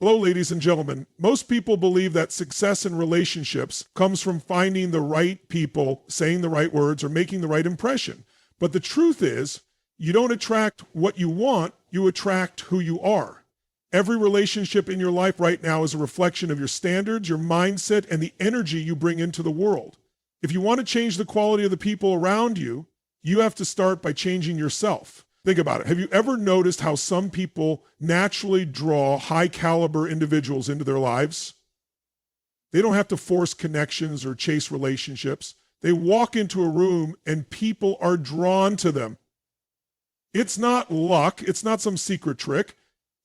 Hello, ladies and gentlemen. Most people believe that success in relationships comes from finding the right people, saying the right words, or making the right impression. But the truth is, you don't attract what you want, you attract who you are. Every relationship in your life right now is a reflection of your standards, your mindset, and the energy you bring into the world. If you want to change the quality of the people around you, you have to start by changing yourself. Think about it. Have you ever noticed how some people naturally draw high caliber individuals into their lives? They don't have to force connections or chase relationships. They walk into a room and people are drawn to them. It's not luck. It's not some secret trick.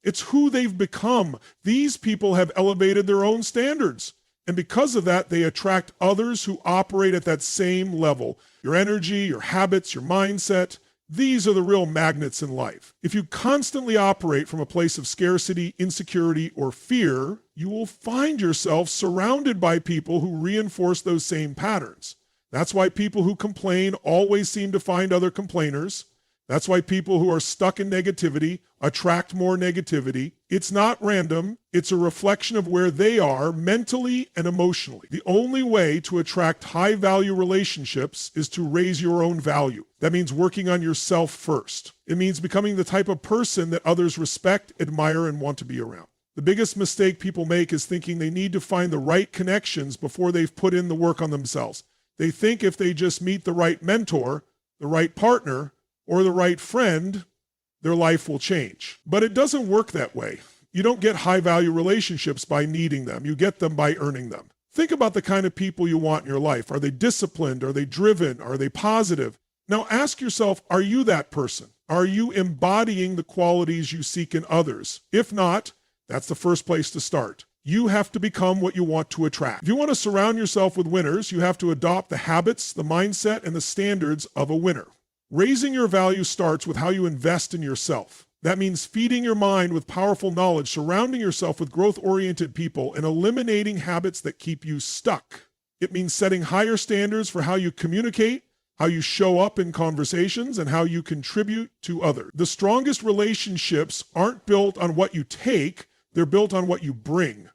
It's who they've become. These people have elevated their own standards. And because of that, they attract others who operate at that same level. Your energy, your habits, your mindset. These are the real magnets in life. If you constantly operate from a place of scarcity, insecurity, or fear, you will find yourself surrounded by people who reinforce those same patterns. That's why people who complain always seem to find other complainers. That's why people who are stuck in negativity attract more negativity. It's not random. It's a reflection of where they are mentally and emotionally. The only way to attract high-value relationships is to raise your own value. That means working on yourself first. It means becoming the type of person that others respect, admire, and want to be around. The biggest mistake people make is thinking they need to find the right connections before they've put in the work on themselves. They think if they just meet the right mentor, the right partner, or the right friend, their life will change. But it doesn't work that way. You don't get high-value relationships by needing them. You get them by earning them. Think about the kind of people you want in your life. Are they disciplined? Are they driven? Are they positive? Now ask yourself, are you that person? Are you embodying the qualities you seek in others? If not, that's the first place to start. You have to become what you want to attract. If you want to surround yourself with winners, you have to adopt the habits, the mindset, and the standards of a winner. Raising your value starts with how you invest in yourself. That means feeding your mind with powerful knowledge, surrounding yourself with growth-oriented people, and eliminating habits that keep you stuck. It means setting higher standards for how you communicate, how you show up in conversations, and how you contribute to others. The strongest relationships aren't built on what you take, they're built on what you bring.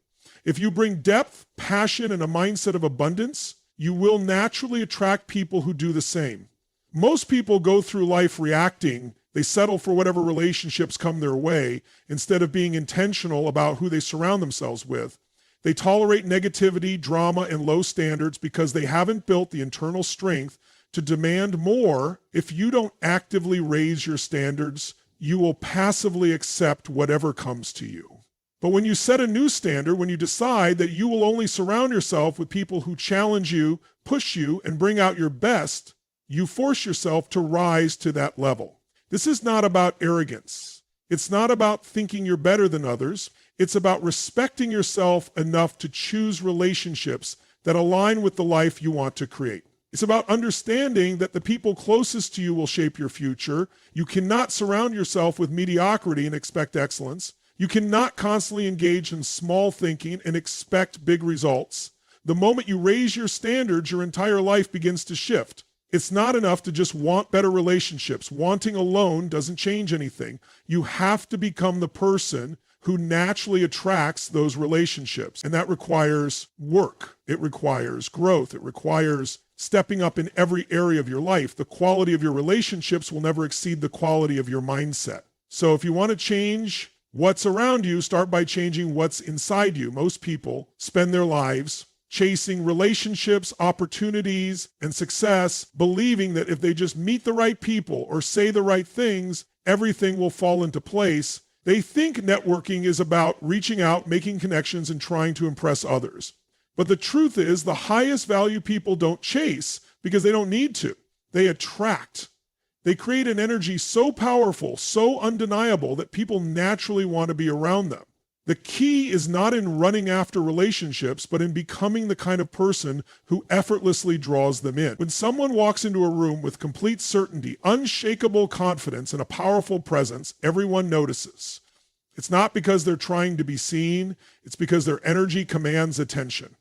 If you bring depth, passion, and a mindset of abundance, you will naturally attract people who do the same. Most people go through life reacting. They settle for whatever relationships come their way instead of being intentional about who they surround themselves with. They tolerate negativity, drama, and low standards because they haven't built the internal strength to demand more. If you don't actively raise your standards, you will passively accept whatever comes to you. But when you set a new standard, when you decide that you will only surround yourself with people who challenge you, push you, and bring out your best, you force yourself to rise to that level. This is not about arrogance. It's not about thinking you're better than others. It's about respecting yourself enough to choose relationships that align with the life you want to create. It's about understanding that the people closest to you will shape your future. You cannot surround yourself with mediocrity and expect excellence. You cannot constantly engage in small thinking and expect big results. The moment you raise your standards, your entire life begins to shift. It's not enough to just want better relationships. Wanting alone doesn't change anything. You have to become the person who naturally attracts those relationships. And that requires work. It requires growth. It requires stepping up in every area of your life. The quality of your relationships will never exceed the quality of your mindset. So if you want to change what's around you, start by changing what's inside you. Most people spend their lives chasing relationships, opportunities, and success, believing that if they just meet the right people or say the right things, everything will fall into place. They think networking is about reaching out, making connections, and trying to impress others. But the truth is, the highest value people don't chase because they don't need to. They attract. They create an energy so powerful, so undeniable that people naturally want to be around them. The key is not in running after relationships, but in becoming the kind of person who effortlessly draws them in. When someone walks into a room with complete certainty, unshakable confidence, and a powerful presence, everyone notices. It's not because they're trying to be seen, it's because their energy commands attention.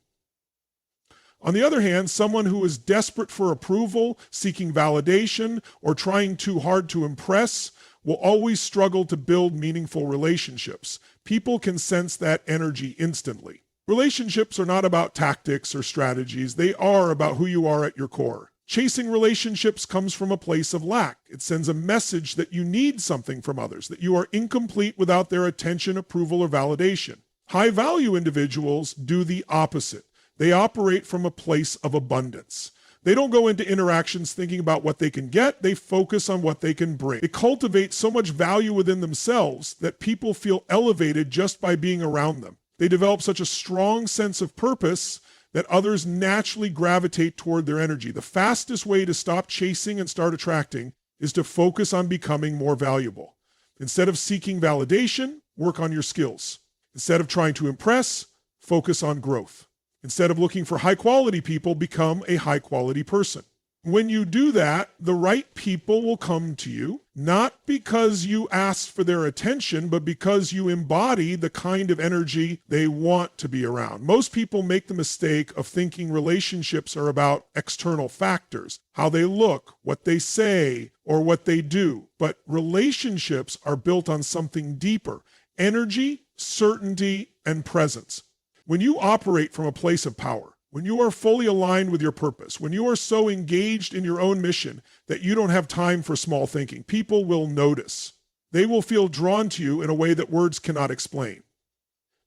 On the other hand, someone who is desperate for approval, seeking validation, or trying too hard to impress will always struggle to build meaningful relationships. People can sense that energy instantly. Relationships are not about tactics or strategies. They are about who you are at your core. Chasing relationships comes from a place of lack. It sends a message that you need something from others, that you are incomplete without their attention, approval, or validation. High-value individuals do the opposite. They operate from a place of abundance. They don't go into interactions thinking about what they can get. They focus on what they can bring. They cultivate so much value within themselves that people feel elevated just by being around them. They develop such a strong sense of purpose that others naturally gravitate toward their energy. The fastest way to stop chasing and start attracting is to focus on becoming more valuable. Instead of seeking validation, work on your skills. Instead of trying to impress, focus on growth. Instead of looking for high-quality people, become a high-quality person. When you do that, the right people will come to you, not because you asked for their attention, but because you embody the kind of energy they want to be around. Most people make the mistake of thinking relationships are about external factors, how they look, what they say, or what they do. But relationships are built on something deeper: energy, certainty, and presence. When you operate from a place of power, when you are fully aligned with your purpose, when you are so engaged in your own mission that you don't have time for small thinking, people will notice. They will feel drawn to you in a way that words cannot explain.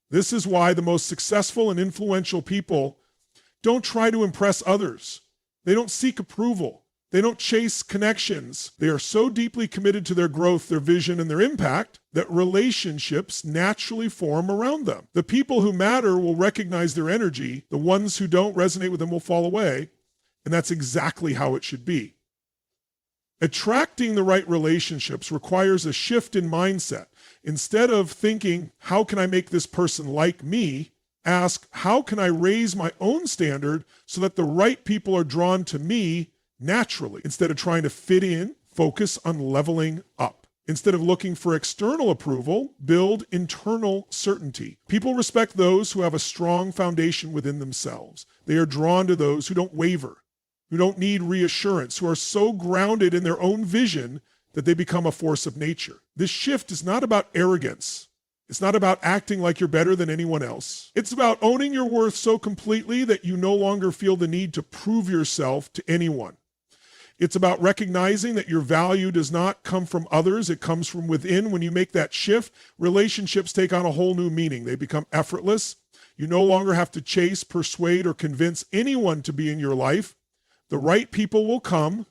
This is why the most successful and influential people don't try to impress others. They don't seek approval. They don't chase connections. They are so deeply committed to their growth, their vision, and their impact that relationships naturally form around them. The people who matter will recognize their energy. The ones who don't resonate with them will fall away. And that's exactly how it should be. Attracting the right relationships requires a shift in mindset. Instead of thinking, how can I make this person like me? Ask, how can I raise my own standard so that the right people are drawn to me naturally? Instead of trying to fit in, focus on leveling up. Instead of looking for external approval, build internal certainty. People respect those who have a strong foundation within themselves. They are drawn to those who don't waver, who don't need reassurance, who are so grounded in their own vision that they become a force of nature. This shift is not about arrogance. It's not about acting like you're better than anyone else. It's about owning your worth so completely that you no longer feel the need to prove yourself to anyone. It's about recognizing that your value does not come from others, it comes from within. When you make that shift, relationships take on a whole new meaning. They become effortless. You no longer have to chase, persuade, or convince anyone to be in your life. The right people will come,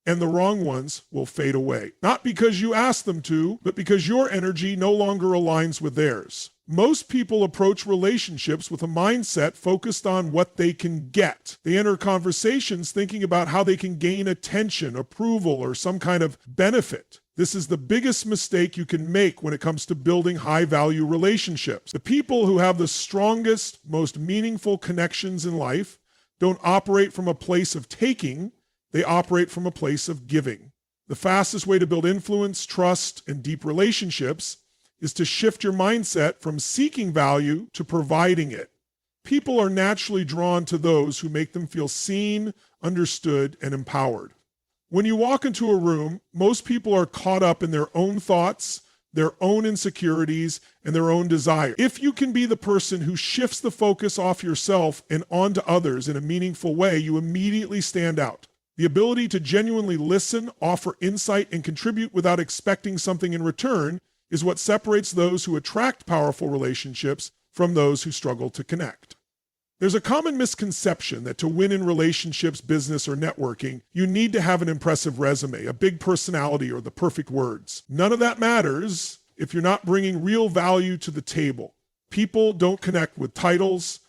and the wrong ones will fade away. Not because you asked them to, but because your energy no longer aligns with theirs. Most people approach relationships with a mindset focused on what they can get. They enter conversations thinking about how they can gain attention, approval, or some kind of benefit. This is the biggest mistake you can make when it comes to building high-value relationships. The people who have the strongest, most meaningful connections in life don't operate from a place of taking, they operate from a place of giving. The fastest way to build influence, trust, and deep relationships is to shift your mindset from seeking value to providing it. People are naturally drawn to those who make them feel seen, understood, and empowered. When you walk into a room, most people are caught up in their own thoughts, their own insecurities, and their own desire. If you can be the person who shifts the focus off yourself and onto others in a meaningful way, you immediately stand out. The ability to genuinely listen, offer insight, and contribute without expecting something in return is what separates those who attract powerful relationships from those who struggle to connect. There's a common misconception that to win in relationships, business, or networking, you need to have an impressive resume, a big personality, or the perfect words. None of that matters if you're not bringing real value to the table. People don't connect with titles.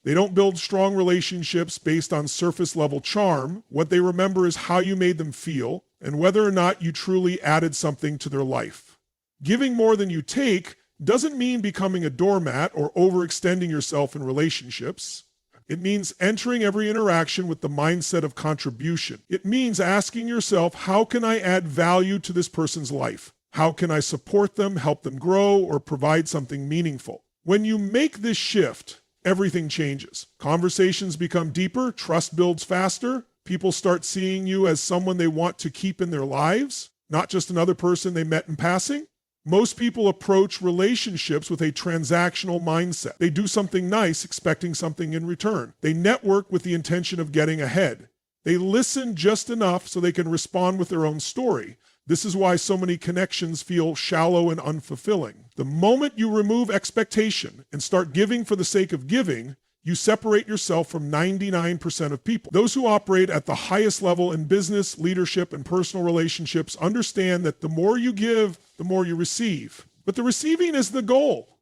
They don't build strong relationships based on surface-level charm. What they remember is how you made them feel and whether or not you truly added something to their life. Giving more than you take doesn't mean becoming a doormat or overextending yourself in relationships. It means entering every interaction with the mindset of contribution. It means asking yourself, how can I add value to this person's life? How can I support them, help them grow, or provide something meaningful? When you make this shift, everything changes. Conversations become deeper, trust builds faster, people start seeing you as someone they want to keep in their lives, not just another person they met in passing. Most people approach relationships with a transactional mindset. They do something nice, expecting something in return. They network with the intention of getting ahead. They listen just enough so they can respond with their own story. This is why so many connections feel shallow and unfulfilling. The moment you remove expectation and start giving for the sake of giving, you separate yourself from 99% of people. Those who operate at the highest level in business, leadership, and personal relationships understand that the more you give, the more you receive. But the receiving is the goal.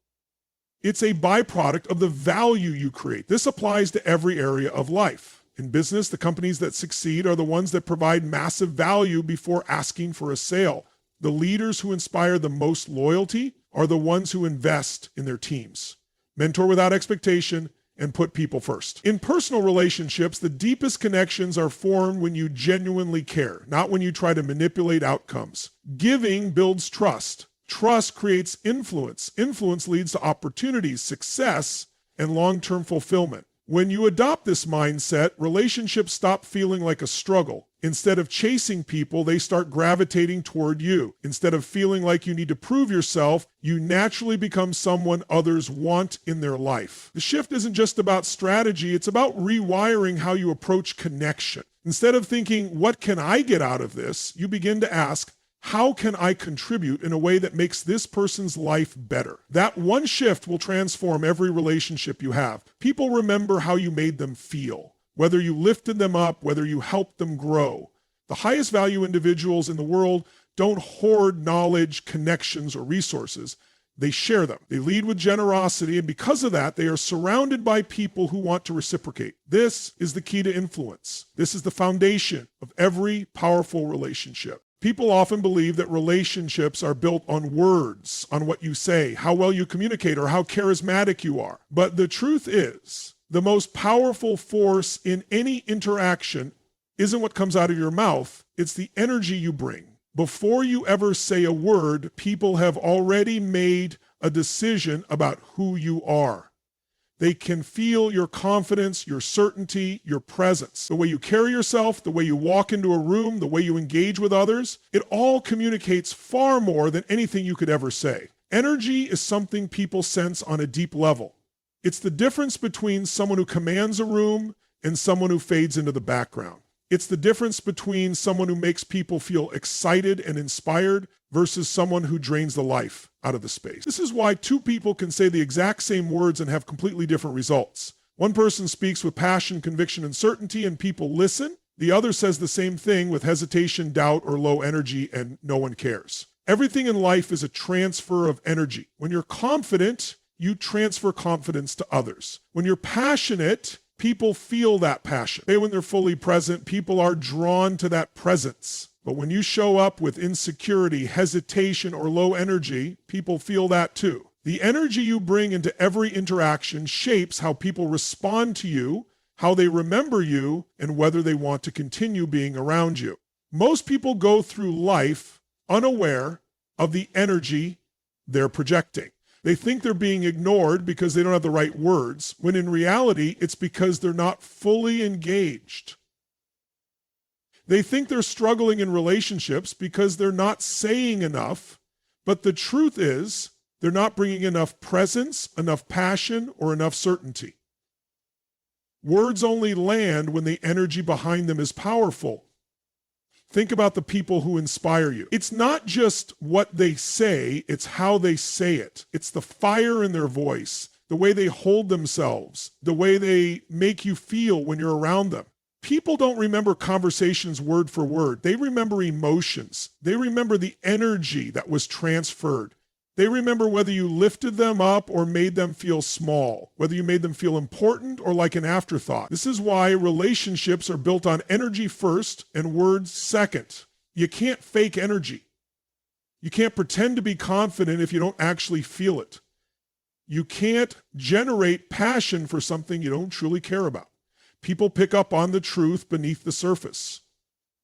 It's a byproduct of the value you create. This applies to every area of life. In business, the companies that succeed are the ones that provide massive value before asking for a sale. The leaders who inspire the most loyalty are the ones who invest in their teams. Mentor without expectation and put people first. In personal relationships, the deepest connections are formed when you genuinely care, not when you try to manipulate outcomes. Giving builds trust. Trust creates influence. Influence leads to opportunities, success, and long-term fulfillment. When you adopt this mindset, relationships stop feeling like a struggle. Instead of chasing people, they start gravitating toward you. Instead of feeling like you need to prove yourself, you naturally become someone others want in their life. The shift isn't just about strategy, it's about rewiring how you approach connection. Instead of thinking, what can I get out of this? You begin to ask, how can I contribute in a way that makes this person's life better? That one shift will transform every relationship you have. People remember how you made them feel, whether you lifted them up, whether you helped them grow. The highest value individuals in the world don't hoard knowledge, connections, or resources. They share them. They lead with generosity, and because of that, they are surrounded by people who want to reciprocate. This is the key to influence. This is the foundation of every powerful relationship. People often believe that relationships are built on words, on what you say, how well you communicate, or how charismatic you are. But the truth is, the most powerful force in any interaction isn't what comes out of your mouth, it's the energy you bring. Before you ever say a word, people have already made a decision about who you are. They can feel your confidence, your certainty, your presence. The way you carry yourself, the way you walk into a room, the way you engage with others, it all communicates far more than anything you could ever say. Energy is something people sense on a deep level. It's the difference between someone who commands a room and someone who fades into the background. It's the difference between someone who makes people feel excited and inspired versus someone who drains the life out of the space. This is why two people can say the exact same words and have completely different results. One person speaks with passion, conviction, and certainty, and people listen. The other says the same thing with hesitation, doubt, or low energy, and no one cares. Everything in life is a transfer of energy. When you're confident, you transfer confidence to others. When you're passionate, people feel that passion. When they're fully present, people are drawn to that presence. But when you show up with insecurity, hesitation, or low energy, people feel that too. The energy you bring into every interaction shapes how people respond to you, how they remember you, and whether they want to continue being around you. Most people go through life unaware of the energy they're projecting. They think they're being ignored because they don't have the right words, when in reality, it's because they're not fully engaged. They think they're struggling in relationships because they're not saying enough, but the truth is they're not bringing enough presence, enough passion, or enough certainty. Words only land when the energy behind them is powerful. Think about the people who inspire you. It's not just what they say, it's how they say it. It's the fire in their voice, the way they hold themselves, the way they make you feel when you're around them. People don't remember conversations word for word. They remember emotions. They remember the energy that was transferred. They remember whether you lifted them up or made them feel small, whether you made them feel important or like an afterthought. This is why relationships are built on energy first and words second. You can't fake energy. You can't pretend to be confident if you don't actually feel it. You can't generate passion for something you don't truly care about. People pick up on the truth beneath the surface.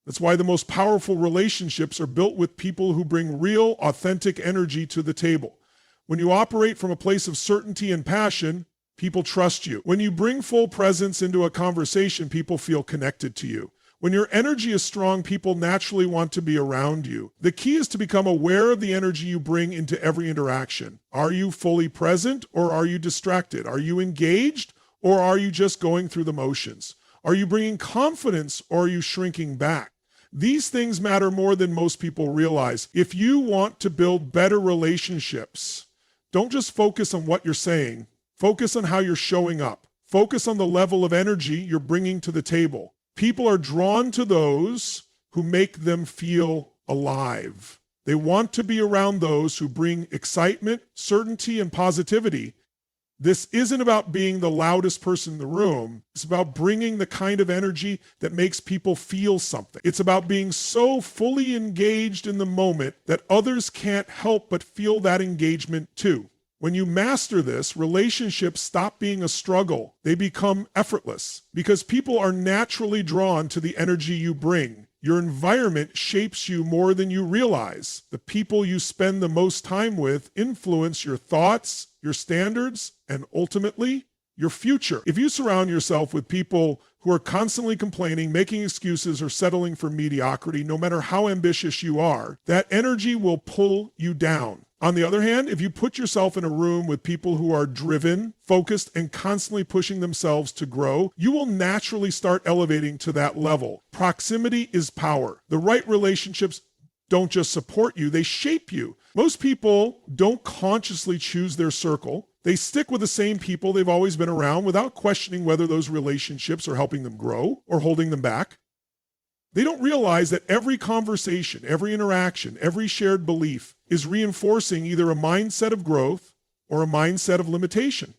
That's why the most powerful relationships are built with people who bring real, authentic energy to the table. When you operate from a place of certainty and passion, people trust you. When you bring full presence into a conversation, people feel connected to you. When your energy is strong, people naturally want to be around you. The key is to become aware of the energy you bring into every interaction. Are you fully present or are you distracted? Are you engaged or are you just going through the motions? Are you bringing confidence or are you shrinking back? These things matter more than most people realize. If you want to build better relationships, don't just focus on what you're saying. Focus on how you're showing up. Focus on the level of energy you're bringing to the table. People are drawn to those who make them feel alive. They want to be around those who bring excitement, certainty, and positivity. This isn't about being the loudest person in the room. It's about bringing the kind of energy that makes people feel something. It's about being so fully engaged in the moment that others can't help but feel that engagement too. When you master this, relationships stop being a struggle. They become effortless because people are naturally drawn to the energy you bring. Your environment shapes you more than you realize. The people you spend the most time with influence your thoughts, your standards, and ultimately, your future. If you surround yourself with people who are constantly complaining, making excuses, or settling for mediocrity, no matter how ambitious you are, that energy will pull you down. On the other hand, if you put yourself in a room with people who are driven, focused, and constantly pushing themselves to grow, you will naturally start elevating to that level. Proximity is power. The right relationships don't just support you, they shape you. Most people don't consciously choose their circle. They stick with the same people they've always been around without questioning whether those relationships are helping them grow or holding them back. They don't realize that every conversation, every interaction, every shared belief is reinforcing either a mindset of growth or a mindset of limitation.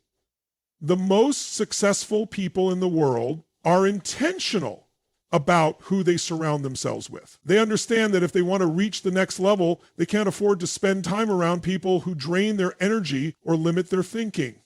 The most successful people in the world are intentional about who they surround themselves with. They understand that if they want to reach the next level, they can't afford to spend time around people who drain their energy or limit their thinking.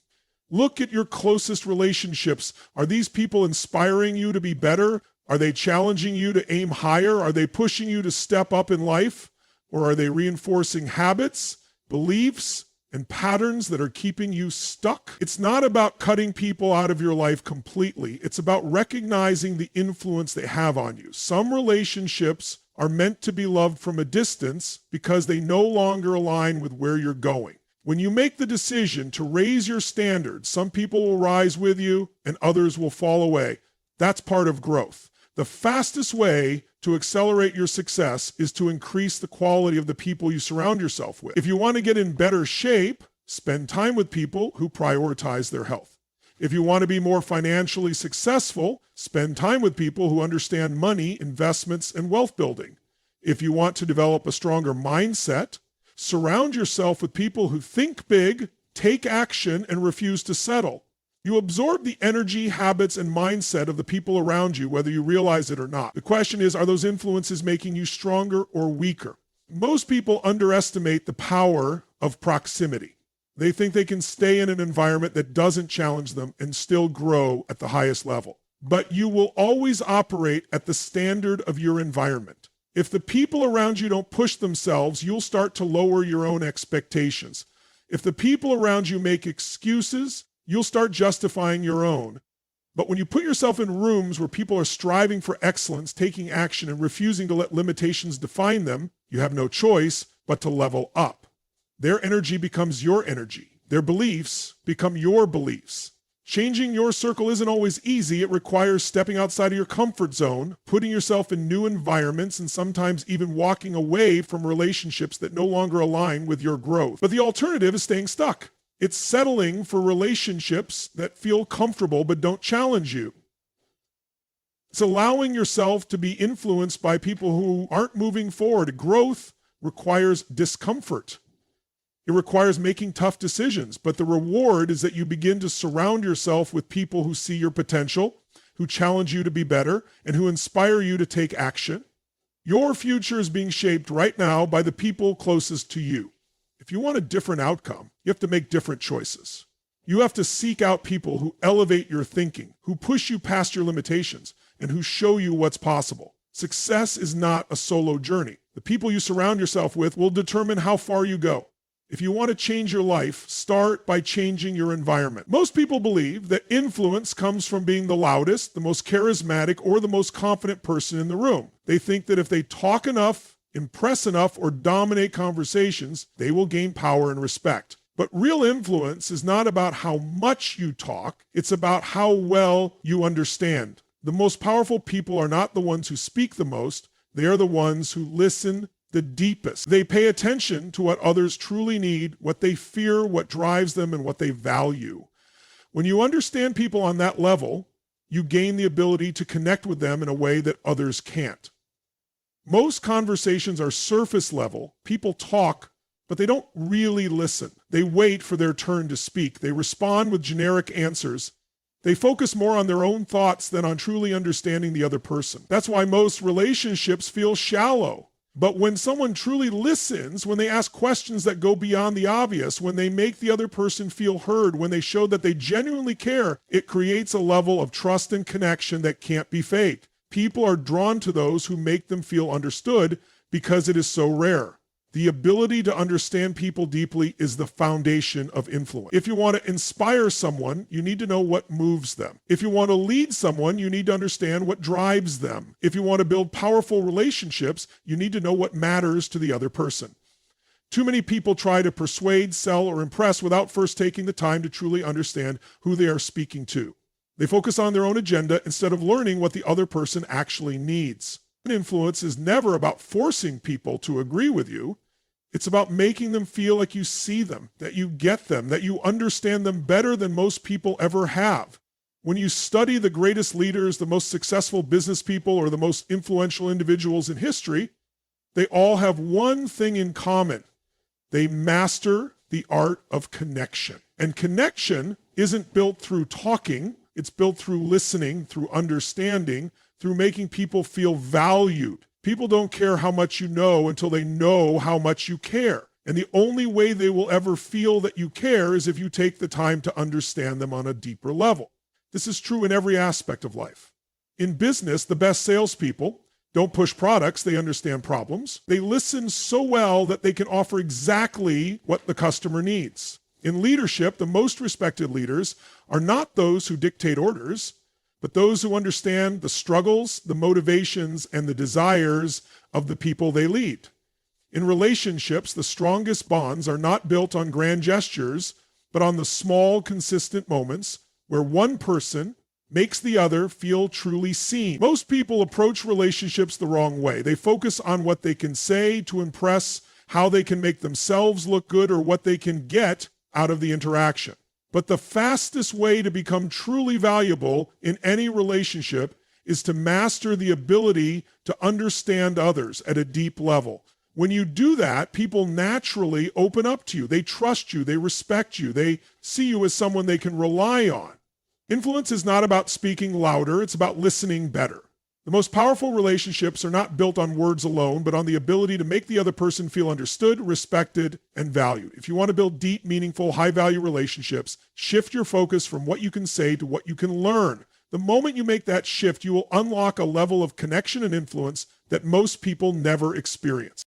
Look at your closest relationships. Are these people inspiring you to be better? Are they challenging you to aim higher? Are they pushing you to step up in life? Or are they reinforcing habits, beliefs, and patterns that are keeping you stuck? It's not about cutting people out of your life completely. It's about recognizing the influence they have on you. Some relationships are meant to be loved from a distance because they no longer align with where you're going. When you make the decision to raise your standards, some people will rise with you and others will fall away. That's part of growth. The fastest way to accelerate your success is to increase the quality of the people you surround yourself with. If you want to get in better shape, spend time with people who prioritize their health. If you want to be more financially successful, spend time with people who understand money, investments, and wealth building. If you want to develop a stronger mindset, surround yourself with people who think big, take action, and refuse to settle. You absorb the energy, habits, and mindset of the people around you, whether you realize it or not. The question is, are those influences making you stronger or weaker? Most people underestimate the power of proximity. They think they can stay in an environment that doesn't challenge them and still grow at the highest level. But you will always operate at the standard of your environment. If the people around you don't push themselves, you'll start to lower your own expectations. If the people around you make excuses, you'll start justifying your own. But when you put yourself in rooms where people are striving for excellence, taking action, and refusing to let limitations define them, you have no choice but to level up. Their energy becomes your energy. Their beliefs become your beliefs. Changing your circle isn't always easy. It requires stepping outside of your comfort zone, putting yourself in new environments, and sometimes even walking away from relationships that no longer align with your growth. But the alternative is staying stuck. It's settling for relationships that feel comfortable but don't challenge you. It's allowing yourself to be influenced by people who aren't moving forward. Growth requires discomfort. It requires making tough decisions, but the reward is that you begin to surround yourself with people who see your potential, who challenge you to be better, and who inspire you to take action. Your future is being shaped right now by the people closest to you. If you want a different outcome, you have to make different choices. You have to seek out people who elevate your thinking, who push you past your limitations, and who show you what's possible. Success is not a solo journey. The people you surround yourself with will determine how far you go. If you want to change your life, start by changing your environment. Most people believe that influence comes from being the loudest, the most charismatic, or the most confident person in the room. They think that if they talk enough, impress enough, or dominate conversations, they will gain power and respect. But real influence is not about how much you talk, it's about how well you understand. The most powerful people are not the ones who speak the most, they are the ones who listen the deepest. They pay attention to what others truly need, what they fear, what drives them, and what they value. When you understand people on that level, you gain the ability to connect with them in a way that others can't. Most conversations are surface level. People talk, but they don't really listen. They wait for their turn to speak. They respond with generic answers. They focus more on their own thoughts than on truly understanding the other person. That's why most relationships feel shallow. But when someone truly listens, when they ask questions that go beyond the obvious, when they make the other person feel heard, when they show that they genuinely care, it creates a level of trust and connection that can't be faked. People are drawn to those who make them feel understood because it is so rare. The ability to understand people deeply is the foundation of influence. If you want to inspire someone, you need to know what moves them. If you want to lead someone, you need to understand what drives them. If you want to build powerful relationships, you need to know what matters to the other person. Too many people try to persuade, sell, or impress without first taking the time to truly understand who they are speaking to. They focus on their own agenda instead of learning what the other person actually needs. Influence is never about forcing people to agree with you. It's about making them feel like you see them, that you get them, that you understand them better than most people ever have. When you study the greatest leaders, the most successful business people, or the most influential individuals in history, they all have one thing in common. They master the art of connection. And connection isn't built through talking. It's built through listening, through understanding, through making people feel valued. People don't care how much you know until they know how much you care. And the only way they will ever feel that you care is if you take the time to understand them on a deeper level. This is true in every aspect of life. In business, the best salespeople don't push products, they understand problems. They listen so well that they can offer exactly what the customer needs. In leadership, the most respected leaders are not those who dictate orders, but those who understand the struggles, the motivations, and the desires of the people they lead. In relationships, the strongest bonds are not built on grand gestures, but on the small, consistent moments where one person makes the other feel truly seen. Most people approach relationships the wrong way. They focus on what they can say to impress, how they can make themselves look good, or what they can get out of the interaction. But the fastest way to become truly valuable in any relationship is to master the ability to understand others at a deep level. When you do that, people naturally open up to you. They trust you. They respect you. They see you as someone they can rely on. Influence is not about speaking louder. It's about listening better. The most powerful relationships are not built on words alone, but on the ability to make the other person feel understood, respected, and valued. If you want to build deep, meaningful, high-value relationships, shift your focus from what you can say to what you can learn. The moment you make that shift, you will unlock a level of connection and influence that most people never experience.